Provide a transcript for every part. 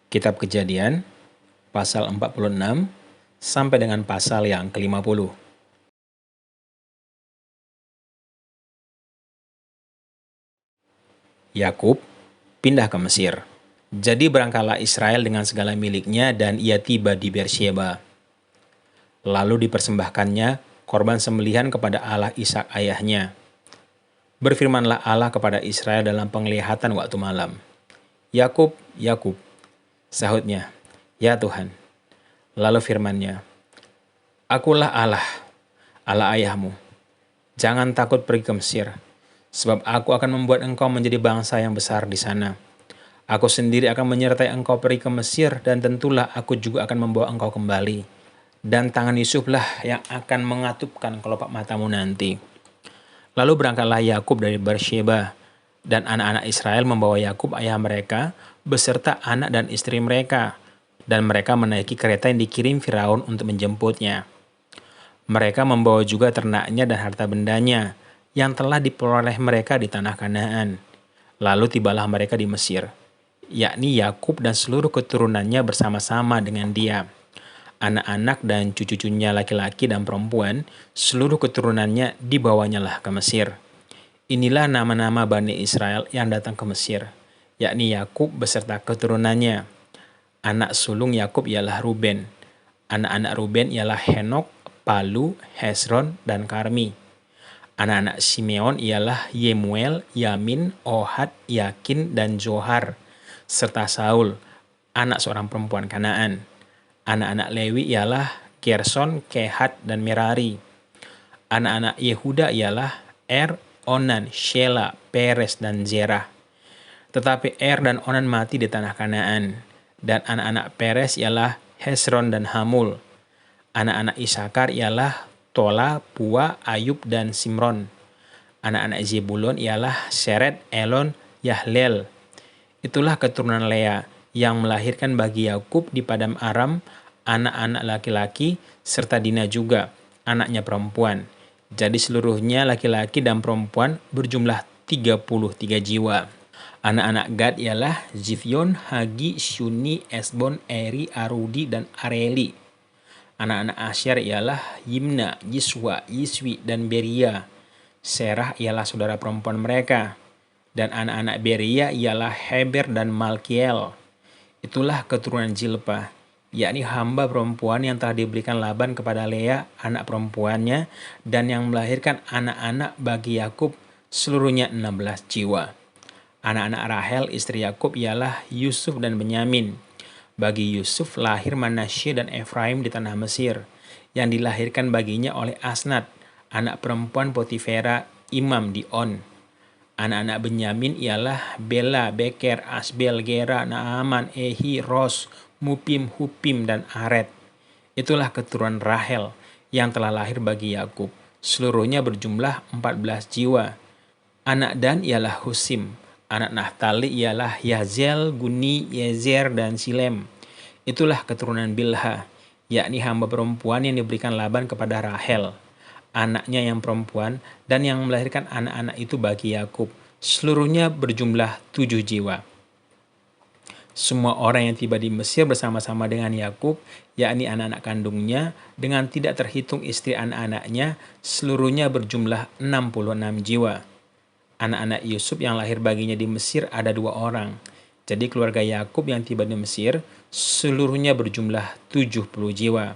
Kitab Kejadian, pasal 46, sampai dengan pasal yang ke-50. Yakub pindah ke Mesir. Jadi berangkatlah Israel dengan segala miliknya dan ia tiba di Beersheba. Lalu dipersembahkannya korban sembelihan kepada Allah Ishak ayahnya. Berfirmanlah Allah kepada Israel dalam penglihatan waktu malam. Yakub, Yakub, sahutnya, ya Tuhan. Lalu firman-Nya, Akulah Allah, Allah ayahmu. Jangan takut pergi ke Mesir, sebab aku akan membuat engkau menjadi bangsa yang besar di sana. Aku sendiri akan menyertai engkau pergi ke Mesir, dan tentulah aku juga akan membawa engkau kembali. Dan tangan Yusuflah yang akan mengatupkan kelopak matamu nanti. Lalu berangkatlah Yakub dari Beersheba, dan anak-anak Israel membawa Yakub ayah mereka, beserta anak dan istri mereka, dan mereka menaiki kereta yang dikirim Firaun untuk menjemputnya. Mereka membawa juga ternaknya dan harta bendanya, yang telah diperoleh mereka di tanah Kanaan. Lalu tibalah mereka di Mesir, yakni Yakub dan seluruh keturunannya bersama-sama dengan dia. Anak-anak dan cucu-cucunya laki-laki dan perempuan, seluruh keturunannya dibawanyalah ke Mesir. Inilah nama-nama Bani Israel yang datang ke Mesir, yakni Yakub beserta keturunannya. Anak sulung Yakub ialah Ruben. Anak-anak Ruben ialah Henok, Palu, Hesron, dan Karmi. Anak-anak Simeon ialah Yemuel, Yamin, Ohad, Yakin, dan Zohar, serta Saul, anak seorang perempuan Kanaan. Anak-anak Lewi ialah Gerson, Kehat, dan Merari. Anak-anak Yehuda ialah Onan, Shela, Peres, dan Zerah. Tetapi dan Onan mati di tanah Kanaan. Dan anak-anak Peres ialah Hesron dan Hamul. Anak-anak Isakar ialah Tola, Pua, Ayub, dan Simron. Anak-anak Zebulon ialah Seret, Elon, Yahlel. Itulah keturunan Lea yang melahirkan bagi Yakub di padang Aram anak-anak laki-laki serta Dina juga, anaknya perempuan. Jadi seluruhnya laki-laki dan perempuan berjumlah 33 jiwa. Anak-anak Gad ialah Zifyon, Hagi, Syuni, Esbon, Eri, Arudi, dan Areli. Anak-anak Asyar ialah Yimna, Yiswa, Yiswi, dan Beria. Serah ialah saudara perempuan mereka. Dan anak-anak Beria ialah Heber dan Malkiel. Itulah keturunan Zilpa, yakni hamba perempuan yang telah diberikan Laban kepada Lea, anak perempuannya, dan yang melahirkan anak-anak bagi Yakub, seluruhnya 16 jiwa. Anak-anak Rahel, istri Yakub, ialah Yusuf dan Benyamin. Bagi Yusuf lahir Manasye dan Efraim di tanah Mesir, yang dilahirkan baginya oleh Asnat, anak perempuan Potifera, imam di On. Anak-anak Benyamin ialah Bela, Beker, Asbel, Gera, Naaman, Ehi, Ros, Mupim, Hupim, dan Aret. Itulah keturunan Rahel yang telah lahir bagi Yakub. Seluruhnya berjumlah 14 jiwa. Anak Dan ialah Husim. Anak Naftali ialah Yazel, Guni, Yezer, dan Silem. Itulah keturunan Bilha, yakni hamba perempuan yang diberikan Laban kepada Rahel, anaknya yang perempuan, dan yang melahirkan anak-anak itu bagi Yakub. Seluruhnya berjumlah 7 jiwa. Semua orang yang tiba di Mesir bersama-sama dengan Yakub, yakni anak-anak kandungnya, dengan tidak terhitung istri anak-anaknya, seluruhnya berjumlah 66 jiwa. Anak-anak Yusuf yang lahir baginya di Mesir ada 2 orang. Jadi keluarga Yakub yang tiba di Mesir, seluruhnya berjumlah 70 jiwa.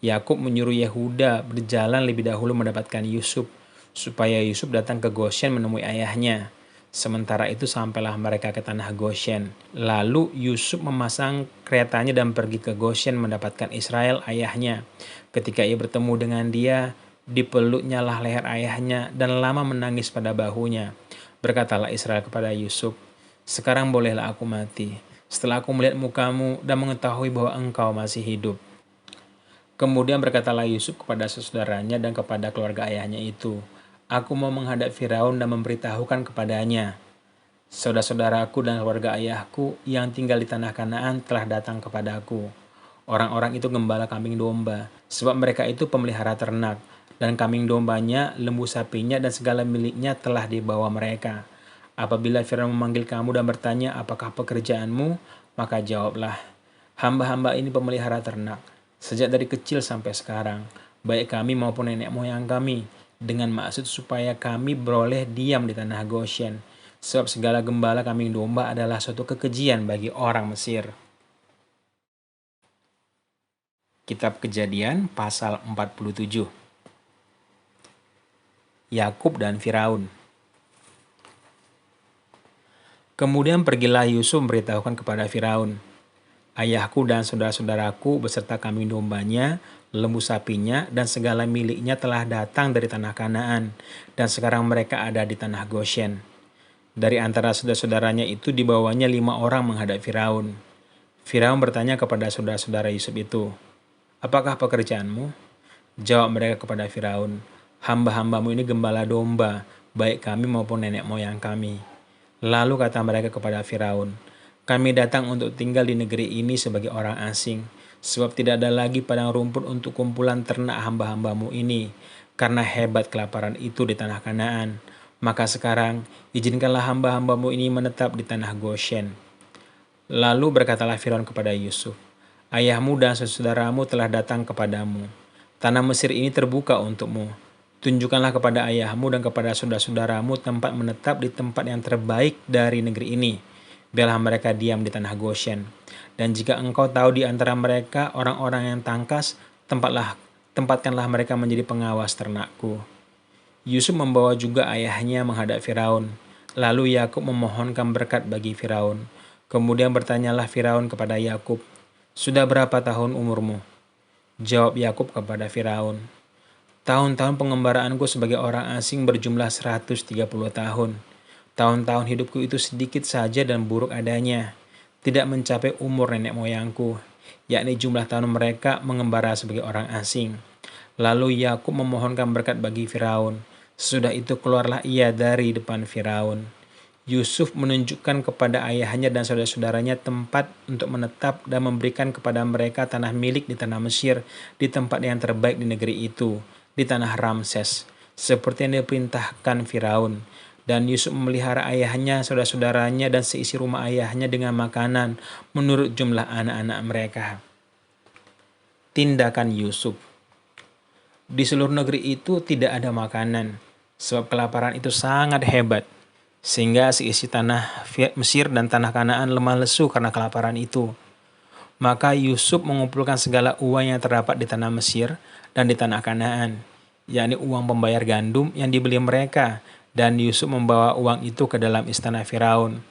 Yakub menyuruh Yehuda berjalan lebih dahulu mendapatkan Yusuf, supaya Yusuf datang ke Goshen menemui ayahnya. Sementara itu sampailah mereka ke tanah Goshen. Lalu Yusuf memasang keretanya dan pergi ke Goshen mendapatkan Israel ayahnya. Ketika ia bertemu dengan dia, dipeluknya lah leher ayahnya dan lama menangis pada bahunya. Berkatalah Israel kepada Yusuf, "Sekarang bolehlah aku mati, setelah aku melihat mukamu dan mengetahui bahwa engkau masih hidup." Kemudian berkatalah Yusuf kepada saudaranya dan kepada keluarga ayahnya itu, "Aku mau menghadap Firaun dan memberitahukan kepadanya, saudara-saudaraku dan keluarga ayahku yang tinggal di tanah Kanaan telah datang kepadaku. Orang-orang itu gembala kambing domba, sebab mereka itu pemelihara ternak, dan kambing dombanya, lembu sapinya, dan segala miliknya telah dibawa mereka. Apabila Firaun memanggil kamu dan bertanya, apakah pekerjaanmu, Maka jawablah, hamba-hamba ini pemelihara ternak, sejak dari kecil sampai sekarang, baik kami maupun nenek moyang kami, dengan maksud supaya kami beroleh diam di tanah Goshen, sebab segala gembala kambing domba adalah suatu kekejian bagi orang Mesir. Kitab Kejadian pasal 47. Yakub dan Firaun. Kemudian pergilah Yusuf memberitahukan kepada Firaun, ayahku dan saudara-saudaraku beserta kambing dombanya, lembu sapinya, dan segala miliknya telah datang dari tanah Kanaan, dan sekarang mereka ada di tanah Goshen. Dari antara saudara-saudaranya itu dibawanya 5 orang menghadap Firaun. Firaun bertanya kepada saudara-saudara Yusuf itu, apakah pekerjaanmu? Jawab mereka kepada Firaun, hamba-hambamu ini gembala domba, baik kami maupun nenek moyang kami. Lalu kata mereka kepada Firaun, kami datang untuk tinggal di negeri ini sebagai orang asing, sebab tidak ada lagi padang rumput untuk kumpulan ternak hamba-hambamu ini, karena hebat kelaparan itu di tanah Kanaan. Maka sekarang, izinkanlah hamba-hambamu ini menetap di tanah Goshen. Lalu berkatalah Firaun kepada Yusuf, ayahmu dan saudaramu telah datang kepadamu. Tanah Mesir ini terbuka untukmu. Tunjukkanlah kepada ayahmu dan kepada saudara-saudaramu tempat menetap di tempat yang terbaik dari negeri ini. Biarlah mereka diam di tanah Goshen. Dan jika engkau tahu di antara mereka orang-orang yang tangkas, tempatkanlah mereka menjadi pengawas ternakku. Yusuf membawa juga ayahnya menghadap Firaun. Lalu Yakub memohonkan berkat bagi Firaun. Kemudian bertanyalah Firaun kepada Yakub, sudah berapa tahun umurmu? Jawab Yakub kepada Firaun, tahun-tahun pengembaraanku sebagai orang asing berjumlah 130 tahun. Tahun-tahun hidupku itu sedikit saja dan buruk adanya, tidak mencapai umur nenek moyangku, yakni jumlah tahun mereka mengembara sebagai orang asing. Lalu Yakub memohonkan berkat bagi Firaun. Sesudah itu keluarlah ia dari depan Firaun. Yusuf menunjukkan kepada ayahnya dan saudara-saudaranya tempat untuk menetap dan memberikan kepada mereka tanah milik di tanah Mesir, di tempat yang terbaik di negeri itu, di tanah Ramses, seperti yang diperintahkan Firaun. Dan Yusuf memelihara ayahnya, saudara-saudaranya, dan seisi rumah ayahnya dengan makanan menurut jumlah anak-anak mereka. Tindakan Yusuf. Di seluruh negeri itu tidak ada makanan, sebab kelaparan itu sangat hebat, sehingga seisi tanah Mesir dan tanah Kanaan lemah lesu karena kelaparan itu. Maka Yusuf mengumpulkan segala uang yang terdapat di tanah Mesir dan di tanah Kanaan, yakni uang pembayar gandum yang dibeli mereka, dan Yusuf membawa uang itu ke dalam istana Firaun.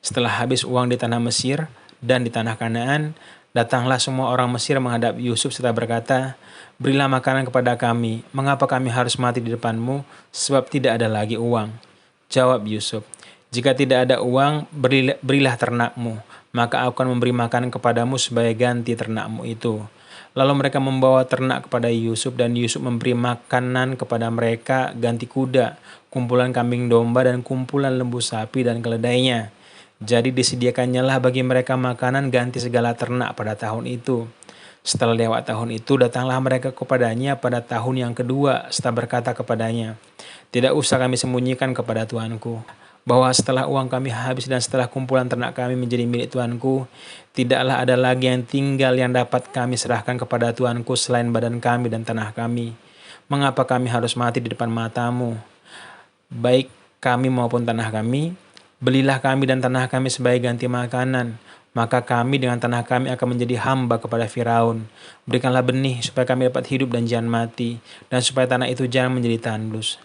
Setelah habis uang di tanah Mesir dan di tanah Kanaan, datanglah semua orang Mesir menghadap Yusuf serta berkata, berilah makanan kepada kami, mengapa kami harus mati di depanmu, sebab tidak ada lagi uang. Jawab Yusuf, jika tidak ada uang, berilah ternakmu, maka aku akan memberi makanan kepadamu sebagai ganti ternakmu itu. Lalu mereka membawa ternak kepada Yusuf, dan Yusuf memberi makanan kepada mereka ganti kuda, kumpulan kambing domba, dan kumpulan lembu sapi dan keledainya. Jadi disediakannya lah bagi mereka makanan ganti segala ternak pada tahun itu. Setelah lewat tahun itu, datanglah mereka kepadanya pada tahun yang kedua, serta berkata kepadanya, tidak usah kami sembunyikan kepada tuanku, bahwa setelah uang kami habis dan setelah kumpulan ternak kami menjadi milik tuanku, tidaklah ada lagi yang tinggal yang dapat kami serahkan kepada tuanku selain badan kami dan tanah kami. Mengapa kami harus mati di depan matamu? Baik kami maupun tanah kami, belilah kami dan tanah kami sebagai ganti makanan. Maka kami dengan tanah kami akan menjadi hamba kepada Firaun. Berikanlah benih supaya kami dapat hidup dan jangan mati, dan supaya tanah itu jangan menjadi tandus.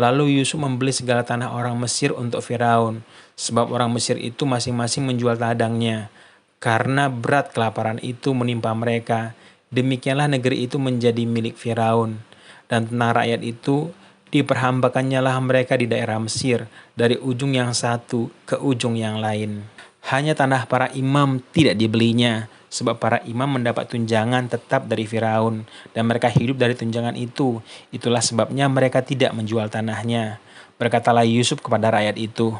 Lalu Yusuf membeli segala tanah orang Mesir untuk Firaun, sebab orang Mesir itu masing-masing menjual ladangnya. Karena berat kelaparan itu menimpa mereka, demikianlah negeri itu menjadi milik Firaun. Dan tanah rakyat itu diperhambakannya lah mereka di daerah Mesir, dari ujung yang satu ke ujung yang lain. Hanya tanah para imam tidak dibelinya, sebab para imam mendapat tunjangan tetap dari Firaun, dan mereka hidup dari tunjangan itu. Itulah sebabnya mereka tidak menjual tanahnya. Berkatalah Yusuf kepada rakyat itu,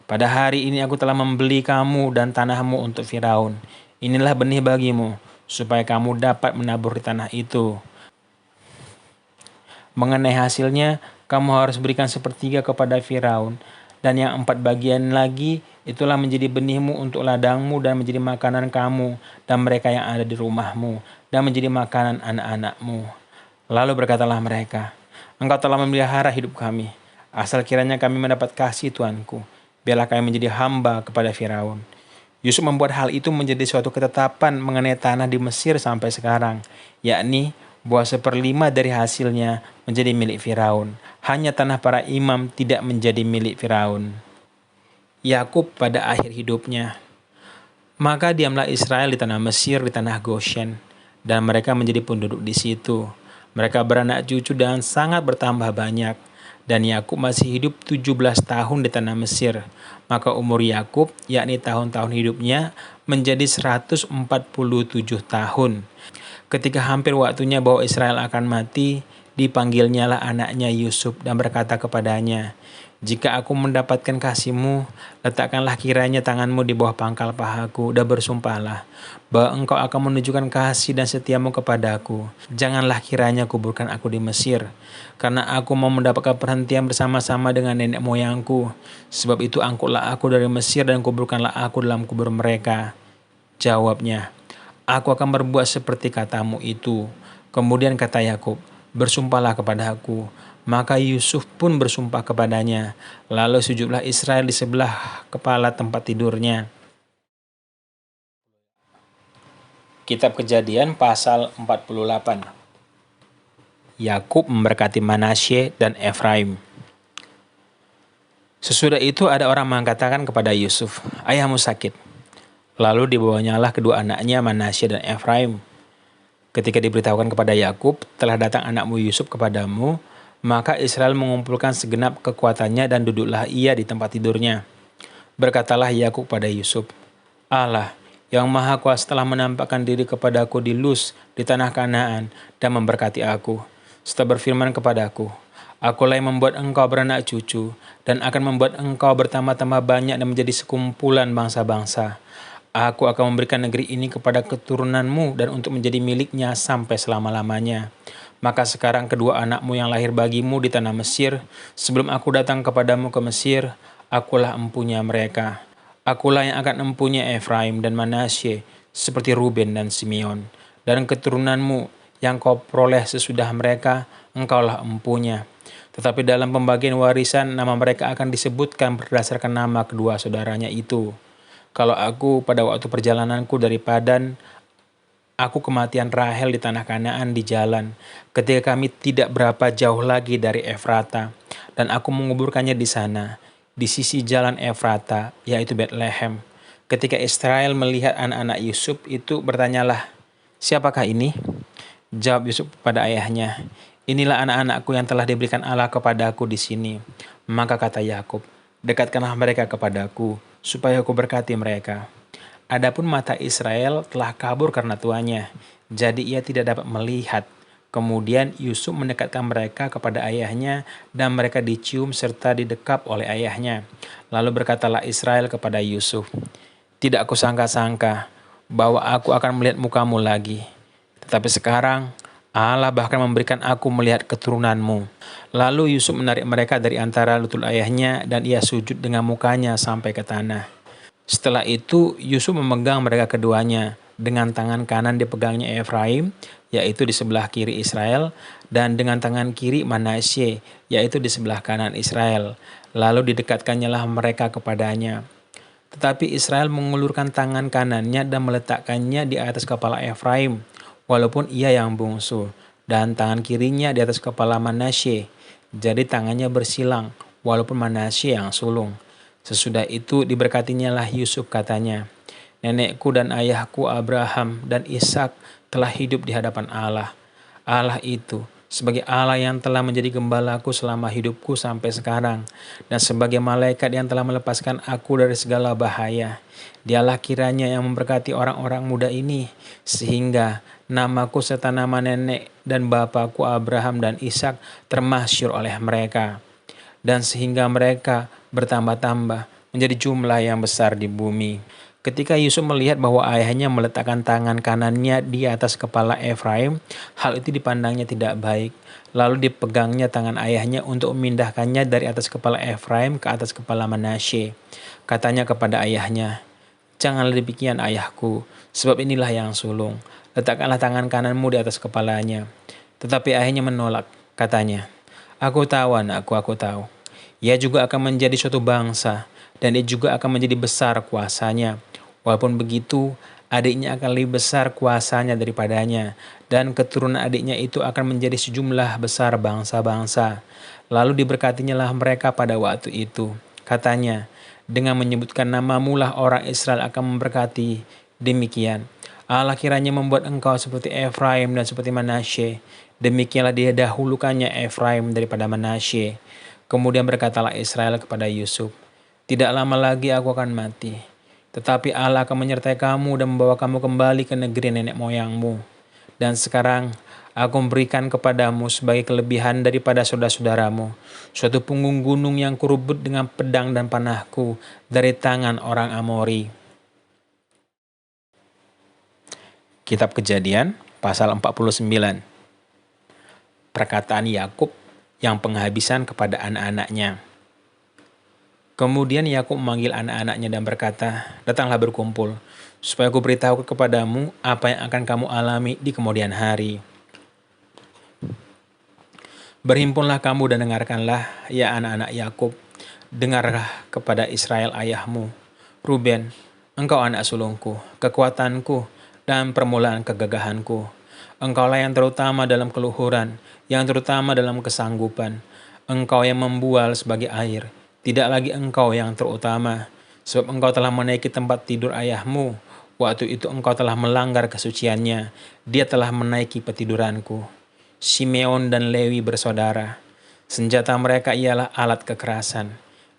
pada hari ini aku telah membeli kamu dan tanahmu untuk Firaun. Inilah benih bagimu, supaya kamu dapat menabur di tanah itu. Mengenai hasilnya, kamu harus berikan 1/3 kepada Firaun, dan yang 4 bagian lagi Itulah menjadi benihmu untuk ladangmu dan menjadi makanan kamu dan mereka yang ada di rumahmu dan menjadi makanan anak-anakmu. Lalu berkatalah mereka, Engkau telah memelihara hidup kami. Asal kiranya kami mendapat kasih Tuanku. Biarlah kami menjadi hamba kepada Firaun. Yusuf membuat hal itu menjadi suatu ketetapan mengenai tanah di Mesir sampai sekarang, yakni bahwa 1/5 dari hasilnya menjadi milik Firaun. Hanya tanah para imam tidak menjadi milik Firaun. Yakub pada akhir hidupnya. Maka diamlah Israel di tanah Mesir, di tanah Goshen, dan mereka menjadi penduduk di situ. Mereka beranak cucu dan sangat bertambah banyak. Dan Yakub masih hidup 17 tahun di tanah Mesir. Maka umur Yakub, yakni tahun-tahun hidupnya, menjadi 147 tahun. Ketika hampir waktunya bahwa Israel akan mati, dipanggilnyalah anaknya Yusuf dan berkata kepadanya, Jika aku mendapatkan kasih-Mu, letakkanlah kiranya tanganmu di bawah pangkal pahaku dan bersumpahlah bahwa engkau akan menunjukkan kasih dan setiamu kepadaku. Janganlah kiranya kuburkan aku di Mesir, karena aku mau mendapatkan perhentian bersama-sama dengan nenek moyangku. Sebab itu angkutlah aku dari Mesir dan kuburkanlah aku dalam kubur mereka. Jawabnya, Aku akan berbuat seperti katamu itu. Kemudian kata Yakub, Bersumpahlah kepada aku. Maka Yusuf pun bersumpah kepadanya. Lalu sujudlah Israel di sebelah kepala tempat tidurnya. Kitab Kejadian pasal 48. Yakub memberkati Manasye dan Efraim. Sesudah itu ada orang mengatakan kepada Yusuf, Ayahmu sakit. Lalu dibawanyalah kedua anaknya Manasye dan Efraim. Ketika diberitahukan kepada Yakub, telah datang anakmu Yusuf kepadamu, maka Israel mengumpulkan segenap kekuatannya dan duduklah ia di tempat tidurnya. Berkatalah Yakub pada Yusuf, Allah yang Maha Kuasa telah menampakkan diri kepadaku di Luz di tanah Kanaan dan memberkati aku. Serta berfirman kepadaku, Akulah yang membuat engkau beranak cucu dan akan membuat engkau bertambah-tambah banyak dan menjadi sekumpulan bangsa-bangsa. Aku akan memberikan negeri ini kepada keturunanmu dan untuk menjadi miliknya sampai selama-lamanya. Maka sekarang kedua anakmu yang lahir bagimu di tanah Mesir, sebelum aku datang kepadamu ke Mesir, akulah empunya mereka. Akulah yang akan empunya Efraim dan Manasye, seperti Ruben dan Simeon. Dan keturunanmu yang kau peroleh sesudah mereka, engkaulah empunya. Tetapi dalam pembagian warisan, nama mereka akan disebutkan berdasarkan nama kedua saudaranya itu. Kalau aku pada waktu perjalananku dari Padan, aku kematian Rahel di tanah Kanaan di jalan, ketika kami tidak berapa jauh lagi dari Efrata, dan aku menguburkannya di sana, di sisi jalan Efrata, yaitu Bethlehem. Ketika Israel melihat anak-anak Yusuf itu, bertanyalah, Siapakah ini? Jawab Yusuf pada ayahnya, Inilah anak-anakku yang telah diberikan Allah kepadaku di sini. Maka kata Yakub, Dekatkanlah mereka kepadaku, supaya aku berkati mereka. Adapun mata Israel telah kabur karena tuannya, jadi ia tidak dapat melihat. Kemudian Yusuf mendekatkan mereka kepada ayahnya dan mereka dicium serta didekap oleh ayahnya. Lalu berkatalah Israel kepada Yusuf, Tidak kusangka-sangka bahwa aku akan melihat mukamu lagi. Tetapi sekarang Allah bahkan memberikan aku melihat keturunanmu. Lalu Yusuf menarik mereka dari antara lutut ayahnya dan ia sujud dengan mukanya sampai ke tanah. Setelah itu Yusuf memegang mereka keduanya, dengan tangan kanan dipegangnya Efraim, yaitu di sebelah kiri Israel, dan dengan tangan kiri Manasye, yaitu di sebelah kanan Israel. Lalu didekatkannyalah mereka kepadanya. Tetapi Israel mengulurkan tangan kanannya dan meletakkannya di atas kepala Efraim, walaupun ia yang bungsu, dan tangan kirinya di atas kepala Manasye. Jadi tangannya bersilang, walaupun Manasye yang sulung. Sesudah itu diberkatinyalah Yusuf katanya, Nenekku dan ayahku Abraham dan Ishak telah hidup di hadapan Allah. Allah itu sebagai Allah yang telah menjadi gembalaku selama hidupku sampai sekarang, dan sebagai malaikat yang telah melepaskan aku dari segala bahaya. Dialah kiranya yang memberkati orang-orang muda ini, sehingga namaku serta nama nenek dan bapakku Abraham dan Ishak termasyhur oleh mereka. Dan sehingga mereka bertambah-tambah menjadi jumlah yang besar di bumi. Ketika Yusuf melihat bahwa ayahnya meletakkan tangan kanannya di atas kepala Efraim, hal itu dipandangnya tidak baik. Lalu dipegangnya tangan ayahnya untuk memindahkannya dari atas kepala Efraim ke atas kepala Manasye. Katanya kepada ayahnya, "Janganlah demikian ayahku, sebab inilah yang sulung. Letakkanlah tangan kananmu di atas kepalanya." Tetapi ayahnya menolak, katanya, "Aku tahu anakku, aku tahu. Ia juga akan menjadi suatu bangsa, dan ia juga akan menjadi besar kuasanya. Walaupun begitu, adiknya akan lebih besar kuasanya daripadanya, dan keturunan adiknya itu akan menjadi sejumlah besar bangsa-bangsa." Lalu diberkatinya lah mereka pada waktu itu. Katanya, "Dengan menyebutkan namamu lah orang Israel akan memberkati." Demikian, Allah kiranya membuat engkau seperti Efraim dan seperti Manasye. Demikianlah dia dahulukannya Efraim daripada Manasye. Kemudian berkatalah Israel kepada Yusuf, "Tidak lama lagi aku akan mati. Tetapi Allah akan menyertai kamu dan membawa kamu kembali ke negeri nenek moyangmu. Dan sekarang aku memberikan kepadamu sebagai kelebihan daripada saudara-saudaramu, suatu punggung gunung yang kurubut dengan pedang dan panahku dari tangan orang Amori." Kitab Kejadian pasal 49. Perkataan Yakub yang penghabisan kepada anak-anaknya. Kemudian Yakub memanggil anak-anaknya dan berkata, "Datanglah berkumpul, supaya aku beritahu kepadamu apa yang akan kamu alami di kemudian hari. Berhimpunlah kamu dan dengarkanlah, ya anak-anak Yakub. Dengarlah kepada Israel ayahmu. Ruben, engkau anak sulungku, kekuatanku, dan permulaan kegagahanku. Engkaulah yang terutama dalam keluhuran, yang terutama dalam kesanggupan. Engkau yang membual sebagai air, tidak lagi engkau yang terutama, sebab engkau telah menaiki tempat tidur ayahmu. Waktu itu engkau telah melanggar kesuciannya, dia telah menaiki petiduranku." Simeon dan Lewi bersaudara. Senjata mereka ialah alat kekerasan.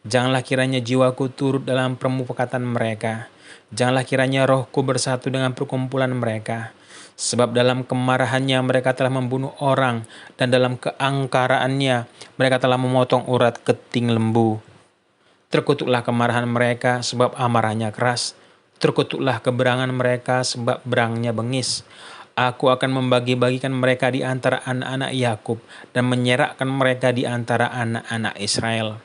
Janganlah kiranya jiwaku turut dalam permufakatan mereka. Janganlah kiranya rohku bersatu dengan perkumpulan mereka. Sebab dalam kemarahannya mereka telah membunuh orang, dan dalam keangkaraannya mereka telah memotong urat keting lembu. Terkutuklah kemarahan mereka sebab amarahnya keras. Terkutuklah keberangan mereka sebab berangnya bengis. Aku akan membagi-bagikan mereka di antara anak-anak Yakub dan menyerakkan mereka di antara anak-anak Israel.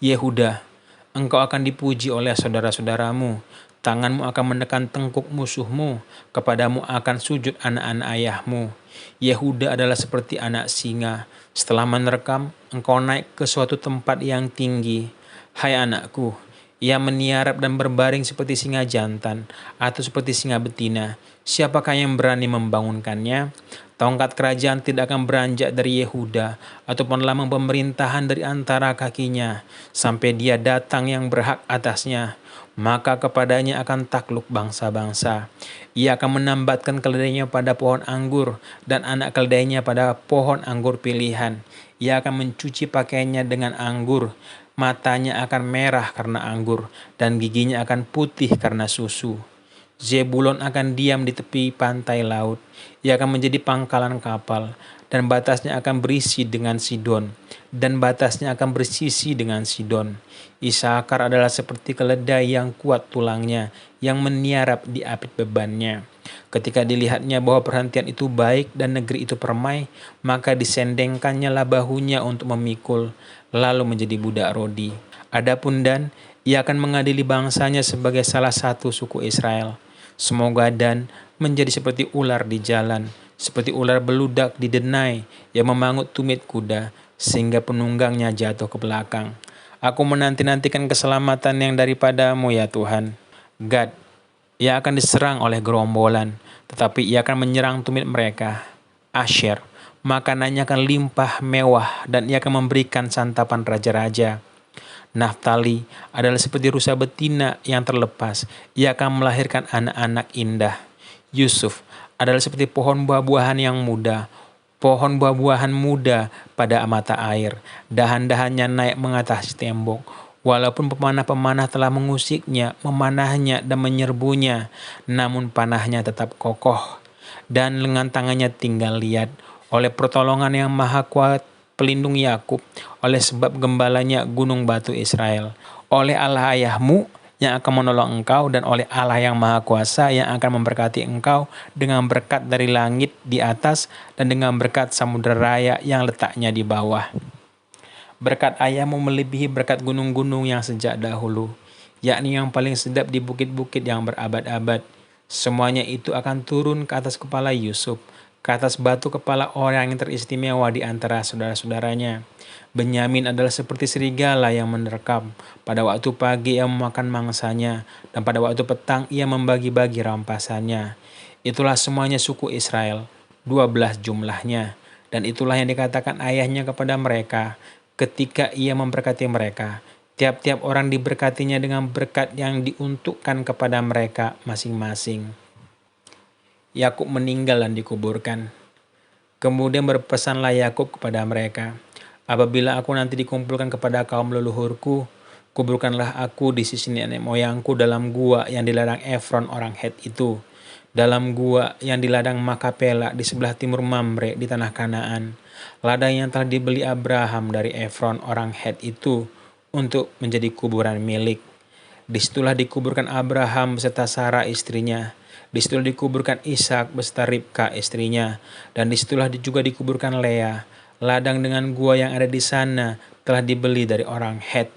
Yehuda, engkau akan dipuji oleh saudara-saudaramu. Tanganmu akan menekan tengkuk musuhmu. Kepadamu akan sujud anak-anak ayahmu. Yehuda adalah seperti anak singa. Setelah menerkam, engkau naik ke suatu tempat yang tinggi. Hai anakku, ia meniarap dan berbaring seperti singa jantan atau seperti singa betina. Siapakah yang berani membangunkannya? Tongkat kerajaan tidak akan beranjak dari Yehuda, ataupun lambang pemerintahan dari antara kakinya, sampai dia datang yang berhak atasnya. Maka kepadanya akan takluk bangsa-bangsa. Ia akan menambatkan keledainya pada pohon anggur, dan anak keledainya pada pohon anggur pilihan. Ia akan mencuci pakaiannya dengan anggur. Matanya akan merah karena anggur, dan giginya akan putih karena susu. Zebulon akan diam di tepi pantai laut. Ia akan menjadi pangkalan kapal, dan batasnya akan berisi dengan Sidon, dan batasnya akan bersisi dengan Sidon. Isakar adalah seperti keledai yang kuat tulangnya, yang meniarap di apit bebannya. Ketika dilihatnya bahwa perhentian itu baik dan negeri itu permai, maka disendengkannya lah bahunya untuk memikul, lalu menjadi budak rodi. Adapun Dan, ia akan mengadili bangsanya sebagai salah satu suku Israel. Semoga Dan menjadi seperti ular di jalan, seperti ular beludak di denai yang memangut tumit kuda, sehingga penunggangnya jatuh ke belakang. Aku menanti-nantikan keselamatan yang daripadamu ya Tuhan. Gad, ia akan diserang oleh gerombolan, tetapi ia akan menyerang tumit mereka. Asher, makanannya akan limpah mewah, dan ia akan memberikan santapan raja-raja. Naftali adalah seperti rusa betina yang terlepas. Ia akan melahirkan anak-anak indah. Yusuf adalah seperti pohon buah-buahan yang muda. Pohon buah-buahan muda pada mata air. Dahan-dahannya naik mengatasi tembok. Walaupun pemanah-pemanah telah mengusiknya, memanahnya dan menyerbunya, namun panahnya tetap kokoh. Dan lengan tangannya tinggal liat. Oleh pertolongan yang maha kuat, pelindung Yakub, oleh sebab gembalanya gunung batu Israel, oleh Allah ayahmu yang akan menolong engkau, dan oleh Allah yang Maha Kuasa yang akan memberkati engkau dengan berkat dari langit di atas dan dengan berkat samudera raya yang letaknya di bawah. Berkat ayahmu melebihi berkat gunung-gunung yang sejak dahulu, yakni yang paling sedap di bukit-bukit yang berabad-abad. Semuanya itu akan turun ke atas kepala Yusuf, ke atas batu kepala orang yang teristimewa di antara saudara-saudaranya. Benyamin adalah seperti serigala yang menerkam. Pada waktu pagi ia memakan mangsanya, dan pada waktu petang ia membagi-bagi rampasannya. Itulah semuanya suku Israel, 12 jumlahnya. Dan itulah yang dikatakan ayahnya kepada mereka ketika ia memberkati mereka. Tiap-tiap orang diberkatinya dengan berkat yang diuntukkan kepada mereka masing-masing. Yakub meninggal dan dikuburkan. Kemudian berpesanlah Yakub kepada mereka, apabila aku nanti dikumpulkan kepada kaum leluhurku, kuburkanlah aku di sisi nenek moyangku dalam gua yang di ladang Efron orang Het itu, dalam gua yang di ladang Makapela di sebelah timur Mamre di tanah Kanaan, ladang yang telah dibeli Abraham dari Efron orang Het itu untuk menjadi kuburan milik. Disitulah dikuburkan Abraham beserta Sarah istrinya. Disitulah dikuburkan Ishak beserta Ribka istrinya. Dan disitulah juga dikuburkan Lea. Ladang dengan gua yang ada di sana telah dibeli dari orang Het.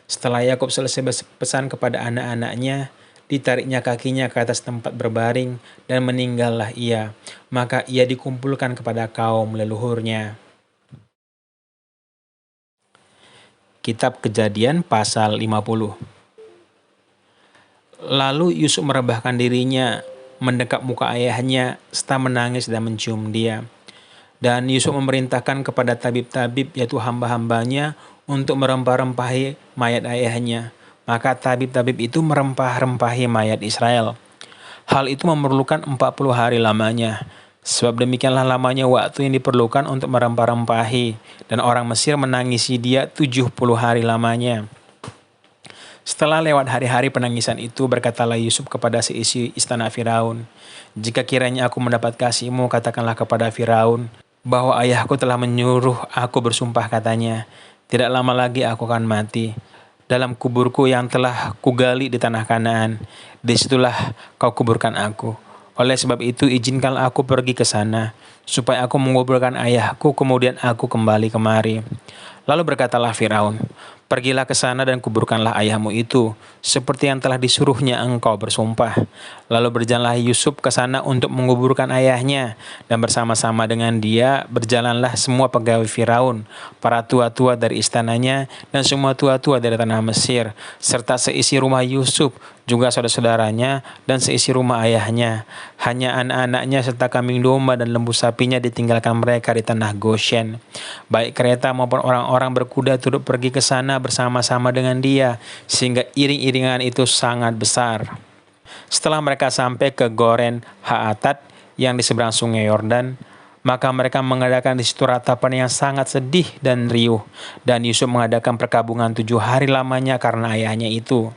Setelah Yakub selesai berpesan kepada anak-anaknya, ditariknya kakinya ke atas tempat berbaring dan meninggallah ia. Maka ia dikumpulkan kepada kaum leluhurnya. Kitab Kejadian pasal 50. Lalu Yusuf merebahkan dirinya, mendekap muka ayahnya, serta menangis dan mencium dia. Dan Yusuf memerintahkan kepada tabib-tabib, yaitu hamba-hambanya, untuk merempah-rempahi mayat ayahnya. Maka tabib-tabib itu merempah-rempahi mayat Israel. Hal itu memerlukan 40 hari lamanya. Sebab demikianlah lamanya waktu yang diperlukan untuk merempah-rempahi, dan orang Mesir menangisi dia 70 hari lamanya. Setelah lewat hari-hari penangisan itu, berkatalah Yusuf kepada seisi istana Firaun, "Jika kiranya aku mendapat kasihmu, katakanlah kepada Firaun, bahwa ayahku telah menyuruh aku bersumpah," katanya, "tidak lama lagi aku akan mati. Dalam kuburku yang telah kugali di tanah Kanaan, disitulah kau kuburkan aku. Oleh sebab itu izinkanlah aku pergi ke sana, supaya aku menguburkan ayahku, kemudian aku kembali kemari." Lalu berkatalah Firaun, "Pergilah ke sana dan kuburkanlah ayahmu itu, seperti yang telah disuruhnya engkau bersumpah." Lalu berjalanlah Yusuf ke sana untuk menguburkan ayahnya, dan bersama-sama dengan dia berjalanlah semua pegawai Firaun, para tua-tua dari istananya, dan semua tua-tua dari tanah Mesir, serta seisi rumah Yusuf, juga saudara-saudaranya, dan seisi rumah ayahnya. Hanya anak-anaknya serta kambing domba dan lembu sapinya ditinggalkan mereka di tanah Goshen. Baik kereta maupun orang-orang berkuda turut pergi ke sana bersama-sama dengan dia, sehingga iring-iringan itu sangat besar. Setelah mereka sampai ke Goren Haatat yang di seberang sungai Yordan, maka mereka mengadakan di situ ratapan yang sangat sedih dan riuh, dan Yusuf mengadakan perkabungan 7 hari lamanya karena ayahnya itu.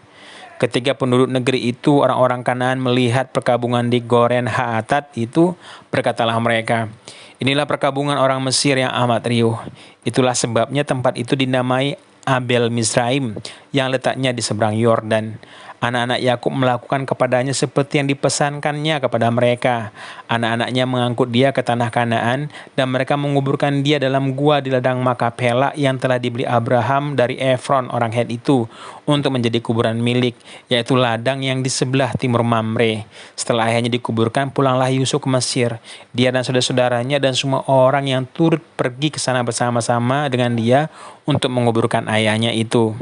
Ketika penduduk negeri itu, orang-orang Kanaan, melihat perkabungan di Goren Haatat itu, berkatalah mereka, "Inilah perkabungan orang Mesir yang amat riuh." Itulah sebabnya tempat itu dinamai Abel Mizraim, yang letaknya di seberang Yordan. Anak-anak Yakub melakukan kepadanya seperti yang dipesankannya kepada mereka. Anak-anaknya mengangkut dia ke tanah Kanaan, dan mereka menguburkan dia dalam gua di ladang Makapela yang telah dibeli Abraham dari Efron orang Het itu, untuk menjadi kuburan milik, yaitu ladang yang di sebelah timur Mamre. Setelah ayahnya dikuburkan, pulanglah Yusuf ke Mesir, dia dan saudara-saudaranya dan semua orang yang turut pergi ke sana bersama-sama dengan dia untuk menguburkan ayahnya itu.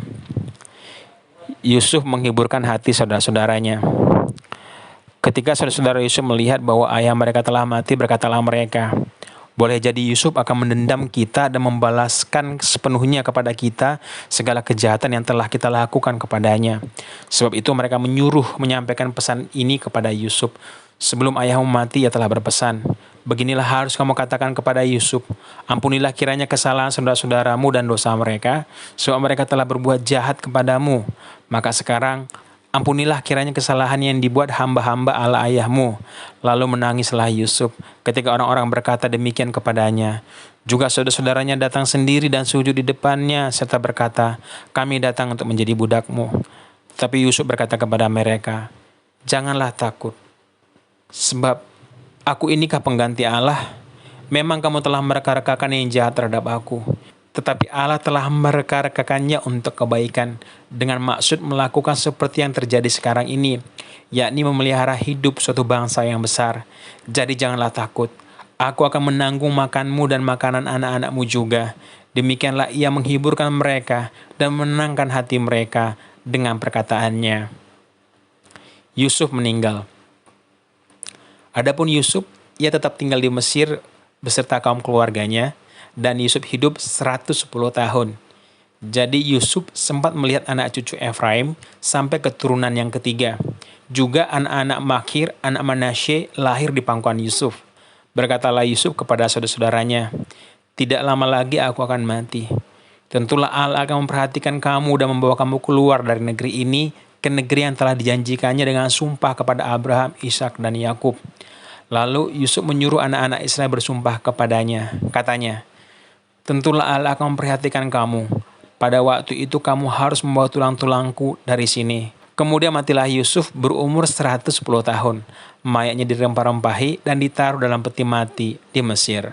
Yusuf menghiburkan hati saudara-saudaranya. Ketika saudara-saudara Yusuf melihat bahwa ayah mereka telah mati, berkatalah mereka, "Boleh jadi Yusuf akan mendendam kita dan membalaskan sepenuhnya kepada kita segala kejahatan yang telah kita lakukan kepadanya." Sebab itu mereka menyuruh menyampaikan pesan ini kepada Yusuf. "Sebelum ayahmu mati, ia telah berpesan, beginilah harus kamu katakan kepada Yusuf, ampunilah kiranya kesalahan saudara-saudaramu dan dosa mereka, sebab mereka telah berbuat jahat kepadamu. Maka sekarang, ampunilah kiranya kesalahan yang dibuat hamba-hamba Allah ayahmu." Lalu menangislah Yusuf ketika orang-orang berkata demikian kepadanya. Juga saudara-saudaranya datang sendiri dan sujud di depannya, serta berkata, "Kami datang untuk menjadi budakmu." Tapi Yusuf berkata kepada mereka, "Janganlah takut, sebab aku inikah pengganti Allah? Memang kamu telah mereka-rekakan yang jahat terhadap aku, tetapi Allah telah mereka-rekakannya untuk kebaikan, dengan maksud melakukan seperti yang terjadi sekarang ini, yakni memelihara hidup suatu bangsa yang besar. Jadi janganlah takut, aku akan menanggung makanmu dan makanan anak-anakmu juga." Demikianlah ia menghiburkan mereka dan menenangkan hati mereka dengan perkataannya. Yusuf meninggal. Adapun Yusuf, ia tetap tinggal di Mesir beserta kaum keluarganya, dan Yusuf hidup 110 tahun. Jadi Yusuf sempat melihat anak cucu Efraim sampai keturunan yang ketiga. Juga anak-anak Makhir, anak Manasye, lahir di pangkuan Yusuf. Berkatalah Yusuf kepada saudara-saudaranya, "Tidak lama lagi aku akan mati. Tentulah Allah akan memperhatikan kamu dan membawa kamu keluar dari negeri ini ke negeri yang telah dijanjikannya dengan sumpah kepada Abraham, Ishak, dan Yakub." Lalu Yusuf menyuruh anak-anak Israel bersumpah kepadanya. Katanya, "Tentulah Allah akan memperhatikan kamu. Pada waktu itu kamu harus membawa tulang-tulangku dari sini." Kemudian matilah Yusuf berumur 110 tahun. Mayatnya dirempah-rempahi dan ditaruh dalam peti mati di Mesir.